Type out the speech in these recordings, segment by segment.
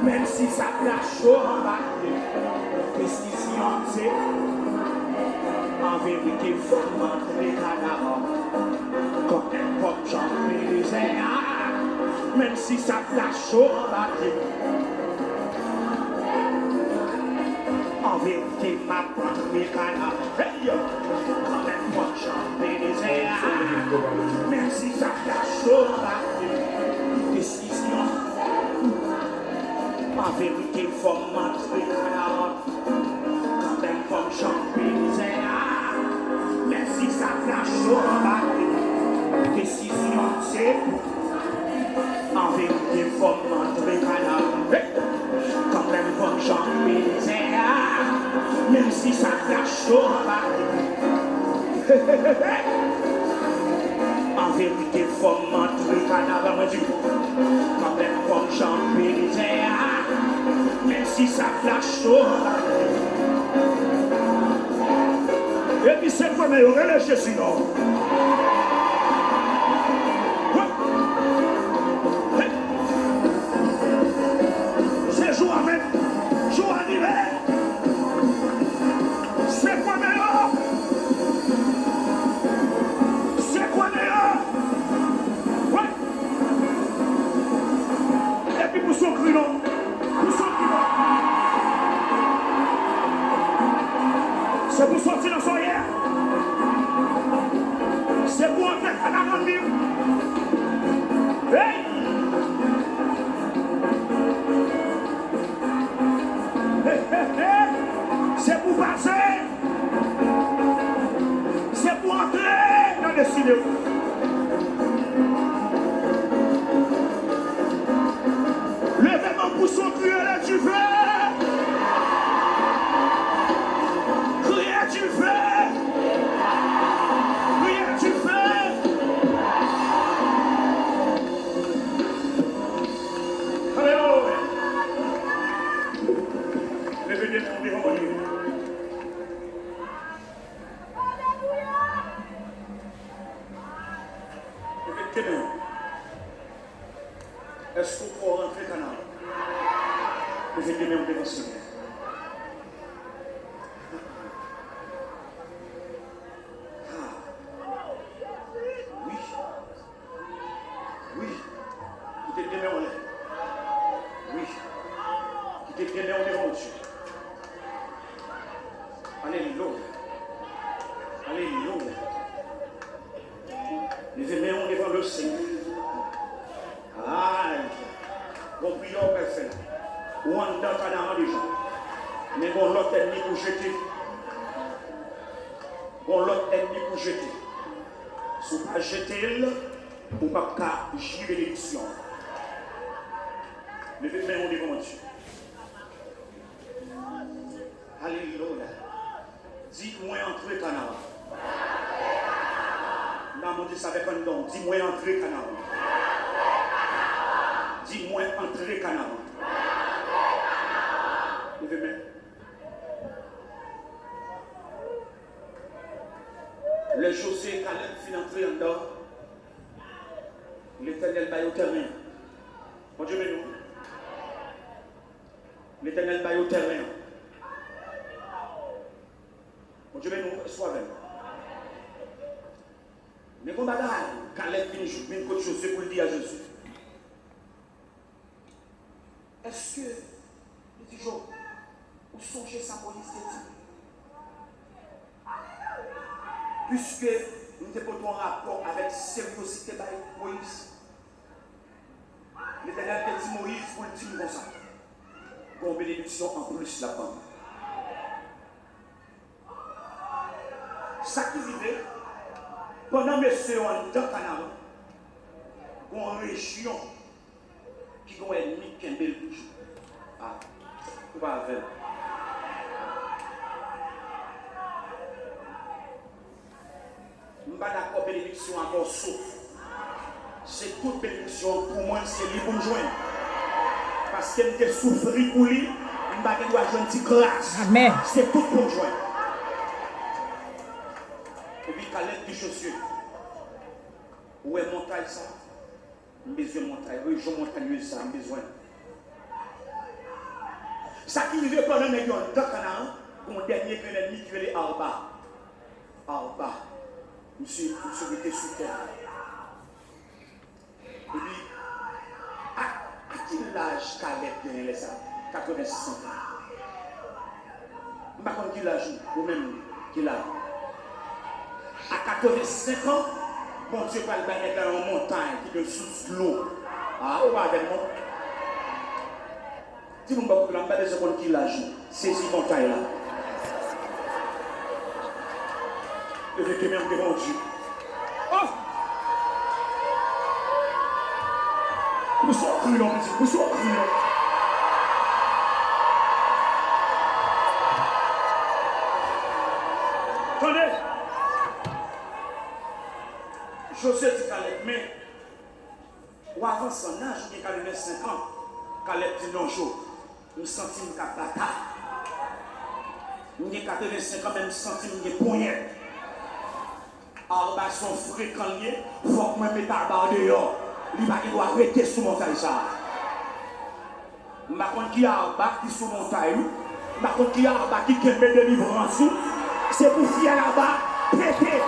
Même si ça flash chaud en bas, précision, c'est en vérité, faut montrer cadavre. Quand elle pop, j'en fais les airs. Même si ça flash chaud en bas, en vérité, ma montrer cadavre. Quand elle pop, j'en fais les airs. Même si ça flash chaud en bas, précision. En vérité, faut montrer cadavre. Quand elle pop, j'en fais les airs. Même si ça flash chaud en bas, décision, c'est en vérité, faut montrer cadavre. Quand même, faut changer les airs. Même si ça flash chaud en bas. En vérité, faut montrer cadavre. Quand même, faut changer les airs. Même si ça flash chaud en bas. Et puis c'est quoi, mais relâchez sinon. C'est jour à mettre, jour à l'hiver. C'est quoi, mais c'est quoi, mais ouais. Et puis pour son cri, non. Pour son cri, non. C'est pour sortir dans son hier. C'est pour entrer à la grande ville. Hey! C'est pour passer. C'est pour entrer dans le cinéma. Levez-moi pour son crier là, tu fais. Crier, tu fais. Crier, tu fais. Alléluia. Levez-les pour dire au Dieu. Est-ce qu'on peut rentrer dans le canal? Levez-les pour dire Seigneur. Oui. Oui. Qui te donnait en l'air. Oui. Qui te donnait en devant Dieu. Alléluia. Alléluia. Levez-les devant le Seigneur. Aïe. Bon prière personne. Ou on dans cadavre des gens. Mais bon l'autre ennemi pour jeter. Bon l'autre ennemi pour jeter. Si vous ne pas jeter, vous ne pouvez pas gérer l'élection. Levez-les devant Dieu. Alléluia. Dis-moi entrer canard. Non, mon Dieu, ça avec un don. Dis-moi entrer canard. Dis-moi entrer canard. Levez-moi. Le José Caleb fin entrer en dehors. L'Éternel va au terrain. Mon Dieu, mais nous. L'Éternel va au terrain. Mon Dieu, mais nous, soi-même. Mais comme bagaille, Caleb vient de côté José pour le dire à Jésus. Est-ce que, il dit, vous songez sa police puisque nous avons un rapport avec sérieuxité de Moïse. L'Éternel a dit Moïse pour le dire comme ça. Pour bénédiction en plus là-bas. Ça qui vivait, pendant mes séances dans le Canada, une région qui a un ennemi qui est un bel bouche. Ah, tu vas avec. Je ne suis pas d'accord avec bénédiction encore sauf. C'est toute bénédiction pour moi, c'est lui pour me joindre. Parce qu'elle était souffri pour lui, je ne vais pas joindre une grâce. Amen. C'est tout pour me joindre. Et puis, Caleb dit chaussures. Où est montagne ça? J'ai besoin de montagne. Région montagneuse ça, j'ai besoin. Ça qui arrive pendant les gens, dans Canaan, mon dernier que l'ennemi qui est Arba. Arba. Monsieur était sous terre. Et puis, à quel âge Caleb vient les ça 85 ans. Je ne sais pas qui l'a joué, ou même qui l'a. À 85 ans, bon Dieu va le mettre dans une montagne qui est sous l'eau. Ah, on va avec moi. Si vous ne pouvez pas de secondes qui l'a joué, c'est cette montagne là. Le fait que même devant Dieu. Oh! Vous soyez cru, vous soyez cru. Attendez! José dit Caleb, mais ou avant son âge, il y a 45 ans, Caleb dit non, je sens une bataille. Il y a 85 ans, même senti une poignée. Arba son fréquent lié, il faut que je mette Arba dehors. Il doit arrêter sous montagne ça. Je ne sais pas qui a Arba qui sous montagne. Je ne sais pas qui a Arba qui aime de délivrance. C'est pour fier là-bas, péter.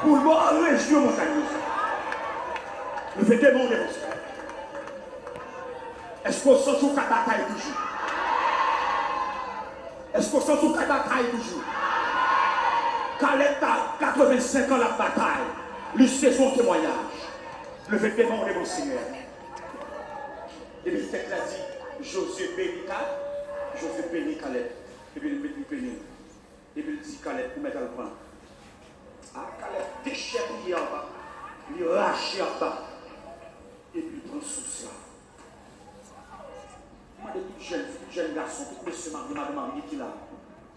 Pour le voir région montagneuse. Nous faisons des mondes. Est-ce qu'on sent toute la bataille toujours? Est-ce qu'on sent toute la bataille toujours? Caleb a 85 ans la bataille. Lui, c'est son témoignage. Le fait des mondes, mon Seigneur. Et puis, fait l'a dit, Josué bénit Caleb. Et puis, il met du béni. Et puis, il dit Caleb, pour mettre le point. Ah, Caleb déchire en bas, il rache en bas, et puis il prend sous ça. Moi, de tout jeune garçon, tout monsieur marié qui est là,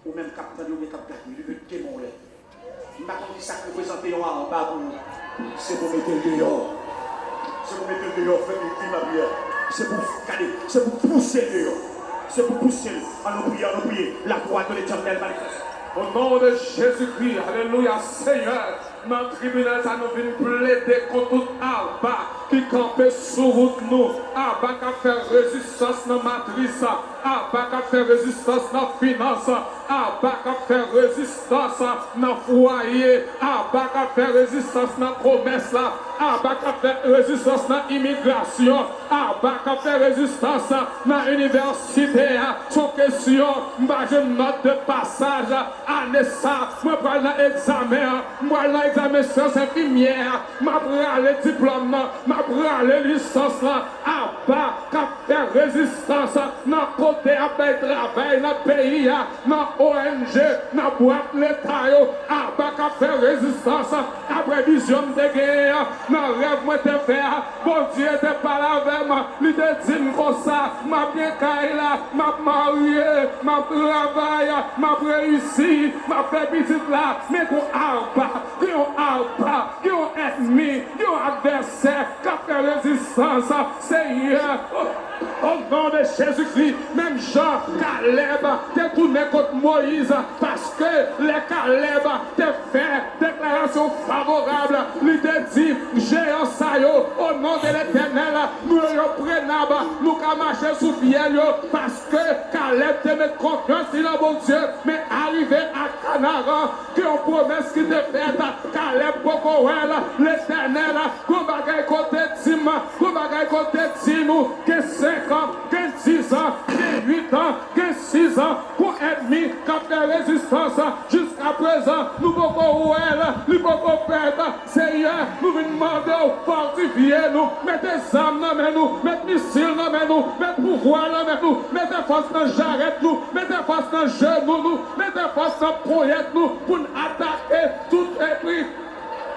ou même capitaine ou capitaine, il veut témoigner. Il m'a dit ça que présenter en bas pour nous. C'est pour mettre le dehors. C'est pour mettre le dehors, faire une vie, ma bière. C'est pour caler, c'est pour pousser le dehors. C'est pour pousser. Allons prier, la droite de l'éternel manifeste. Au nom de Jésus-Christ, alléluia, Seigneur, dans le tribunal, ça nous vient plaider contre tout Arba qui campait sur route nous. Arba qui a fait résistance dans la matrice, Arba qui a fait résistance dans la finance, Arba qui a fait résistance dans le foyer, Arba qui a fait résistance dans le commerce, Arba qui a fait résistance dans l'immigration, Arba qui a fait résistance dans l'université. Son question, je note de passage. Année ça, moi prends l'examen, moi l'examen sciences infirmières, moi prends le diplôme, moi prends la licence là, à bas, qu'à faire résistance, dans côté à faire travail, dans le pays, dans ONG, dans boîte l'État, à bas qu'à faire résistance, après vision de guerre, dans rêve moi te faire, bon Dieu te parle avec moi, lui te dit comme ça, m'a bien caillé là, m'a marié, m'a travaillé, m'a réussi. Ma fait petite là, mais qu'on Arba, qui ont ennemi, qui ont adversaire, qui a fait résistance, Seigneur, au nom de Jésus-Christ, même Jean, Caleb, t'es tourné contre Moïse, parce que les Caleb t'ont fait déclaration favorable, lui te dit, géant Sayo, au nom de l'Éternel, nous reprenons, nous qu'à marcher sous fiel, parce que Caleb te met confiance dans le bon Dieu, mais arrivé à Canaan, qui ont promesse qui te fait, Caleb Bokoel, l'Éternel, qu'on va gagner côté Tim, qu'on va gagner côté Timou, que 5 ans, que 10 ans, que 8 ans, que 6 ans, pour ennemi, qui a fait résistance, jusqu'à présent, nous pouvons nous pouvons perdre, Seigneur, nous venons demander, fortifier nous, mettez des âmes dans nous, mettez missiles dans nous, mettez pouvoir dans nous, mettez force dans jarrette nous, mettez force dans genou nous, mettez force dans projet nous, pour attaquer tout esprit.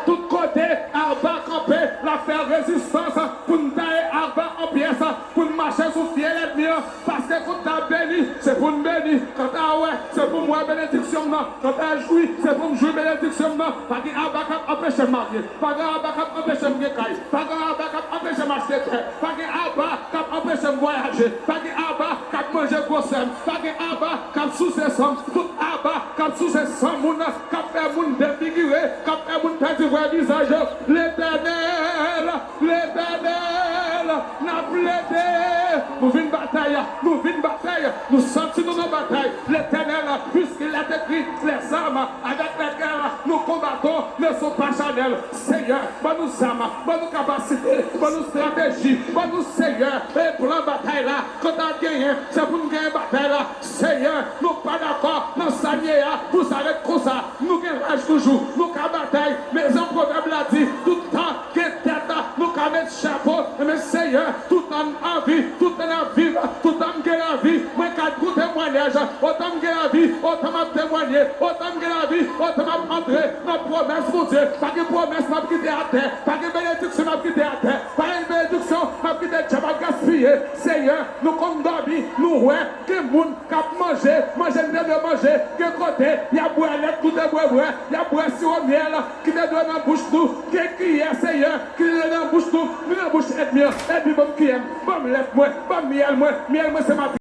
Tout côté, Arba camper, la faire résistance, pour nous tailler Arba en pièces, pour nous marcher sous fiel ennemi, parce que quand tu as béni, c'est pour nous bénir, quand tu as ouais, c'est pour moi bénédiction, quand tu as joui, c'est pour me jouer bénédiction, parce que Arba cap empêche de marier, parce que Arba cap empêche de me cailler, parce que Arba cap empêche de m'acheter, parce que Arba cap empêche manger, pas de abat qui manger gros sem, pas de abat qui sous ses sommes, tout abat qui sous ses sommes, moun qui fait moun défigurer, qui fait moun perdre vrai visage. L'Éternel, n'a plaidé. Nous venons bataille, nous sentons nos batailles. L'Éternel, puisqu'il a écrit les armes avec lesquelles nous combattons ne sont pas charnelles. Seigneur, bonne armes, bonne capacité, bonne stratégie, bonne Seigneur, et plan bataille là, quand on a gagné, c'est pour nous gagner bataille là. Seigneur, nous pas d'accord, nous sommes vous arrêtez comme ça, nous gagnons toujours, nous avons bataille, mais un proverbe l'a dit, tout le temps, que tête, nous avons mettre chapeau, mais Seigneur, tout en vie, tout en vivre, tout en gagner la vie, moi quand vous témoignage, autant gagner la vie, autant m'a témoigner, autant gagner la vie, autant m'a entrer, ma promesse, mon Dieu, pas de promesse m'a quitté à terre, pas de bénédiction m'a quitté à terre, pas de bénédiction m'a quitté à terre, pas gaspiller, Seigneur, nous comme dormi, nous ouais, que moun cap manger, de manger, que côté, il y a boire tout de boire, il y a boire sur au miel, qui te donne en bouche tout, qui est Seigneur, qui te donne en bouche tout, nous en bouche et bien, bon qui aime, bon lève moi, bon miel moi c'est ma vie.